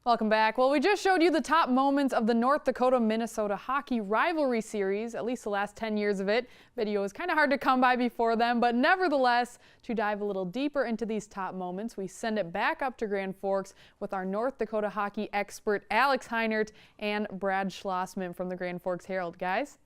Welcome back. Well, we just showed you the top moments of the North Dakota-Minnesota hockey rivalry series, at least the last 10 years of it. Video is kind of hard to come by before them, but nevertheless, to dive a little deeper into these top moments, we send it back up to Grand Forks with our North Dakota hockey expert, Alex Heinert, and Brad Schlossman from the Grand Forks Herald. Guys?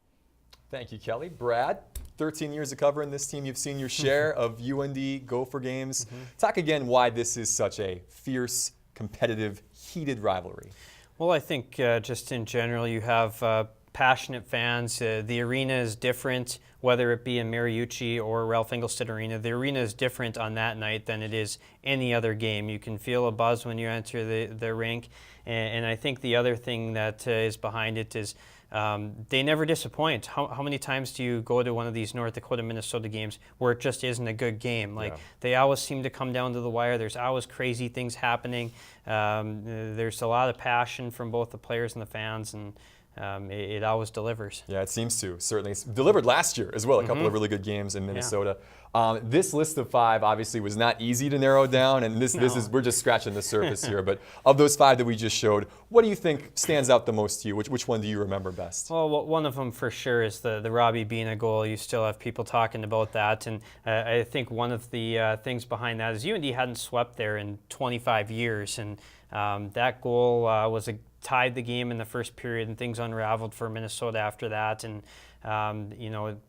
Thank you, Kelly. Brad, 13 years of covering this team. You've seen your share of UND Gopher games. Talk again why this is such a fierce, competitive, heated rivalry. Well, I think just in general, you have passionate fans. The arena is different, whether it be in Mariucci or Ralph Engelstad Arena. The arena is different on that night than it is any other game. You can feel a buzz when you enter the rink. And I think the other thing that is behind it is they never disappoint. How many times do you go to one of these North Dakota-Minnesota games where it just isn't a good game? They always seem to come down to the wire. There's always crazy things happening. There's a lot of passion from both the players and the fans, and it always delivers. Yeah, it seems to. Certainly. It's delivered last year as well, a couple of really good games in Minnesota. This list of 5 obviously was not easy to narrow down, and this is we're just scratching the surface here. But of those 5 that we just showed, what do you think stands out the most to you? Which one do you remember best? Well, one of them for sure is the Robbie Bina goal. You still have people talking about that, and I think one of the things behind that is UND hadn't swept there in 25 years, and that goal tied the game in the first period, and things unraveled for Minnesota after that. And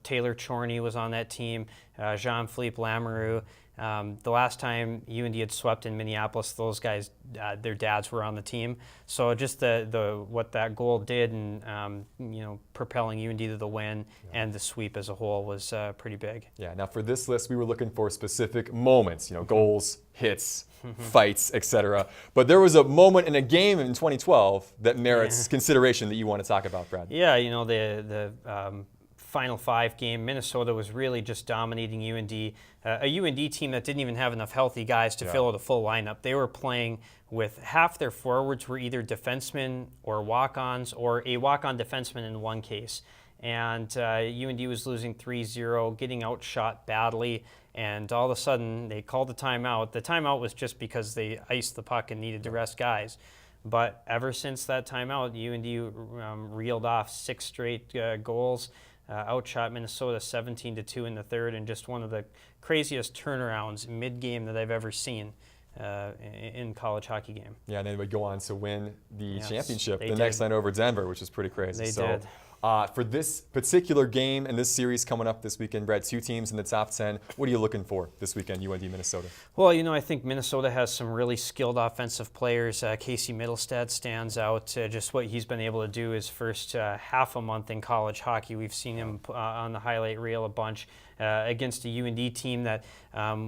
Taylor Chorney was on that team, Jean-Philippe Lamoureux. The last time UND had swept in Minneapolis, those guys, their dads were on the team. So just what that goal did, and propelling UND to the win and the sweep as a whole was pretty big. Yeah. Now for this list, we were looking for specific moments, goals, hits, fights, etc. But there was a moment in a game in 2012 that merits consideration that you want to talk about, Brad. Yeah, the Final 5 game, Minnesota was really just dominating UND. A UND team that didn't even have enough healthy guys to fill out a full lineup. They were playing with half their forwards were either defensemen or walk-ons, or a walk-on defenseman in one case. And UND was losing 3-0, getting outshot badly, and all of a sudden they called the timeout. The timeout was just because they iced the puck and needed to rest guys. But ever since that timeout, UND reeled off 6 straight goals, outshot Minnesota 17-2 in the third, and just one of the craziest turnarounds mid-game that I've ever seen in college hockey game. Yeah, and they would go on to win the championship the next night over Denver, which is pretty crazy. They did. For this particular game and this series coming up this weekend, Brad, 2 teams in the top 10. What are you looking for this weekend, UND Minnesota? Well, I think Minnesota has some really skilled offensive players. Casey Middlestad stands out. Just what he's been able to do his first half a month in college hockey. We've seen him on the highlight reel a bunch against a UND team that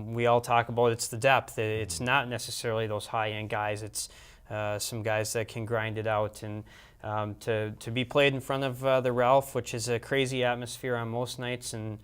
we all talk about. It's the depth. It's not necessarily those high-end guys. It's some guys that can grind it out. And to be played in front of the Ralph, which is a crazy atmosphere on most nights, and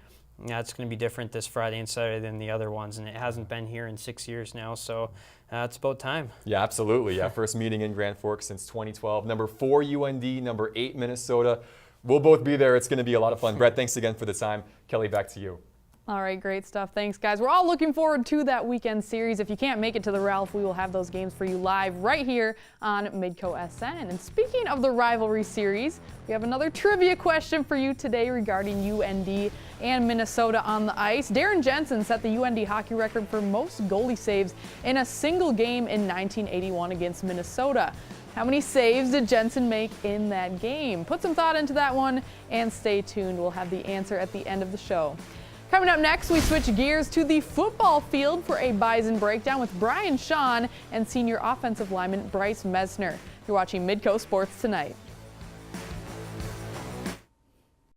it's going to be different this Friday and Saturday than the other ones, and it hasn't been here in 6 years now, so it's about time. Yeah, absolutely. Yeah, first meeting in Grand Forks since 2012. Number 4 UND, number 8 Minnesota. We'll both be there. It's going to be a lot of fun. Brett, thanks again for the time. Kelly, back to you. All right, great stuff. Thanks, guys. We're all looking forward to that weekend series. If you can't make it to the Ralph, we will have those games for you live right here on Midco SN. And speaking of the rivalry series, we have another trivia question for you today regarding UND and Minnesota on the ice. Darren Jensen set the UND hockey record for most goalie saves in a single game in 1981 against Minnesota. How many saves did Jensen make in that game? Put some thought into that one and stay tuned. We'll have the answer at the end of the show. Coming up next, we switch gears to the football field for a Bison breakdown with Brian Shawn and senior offensive lineman Bryce Mesner. You're watching Midco Sports Tonight.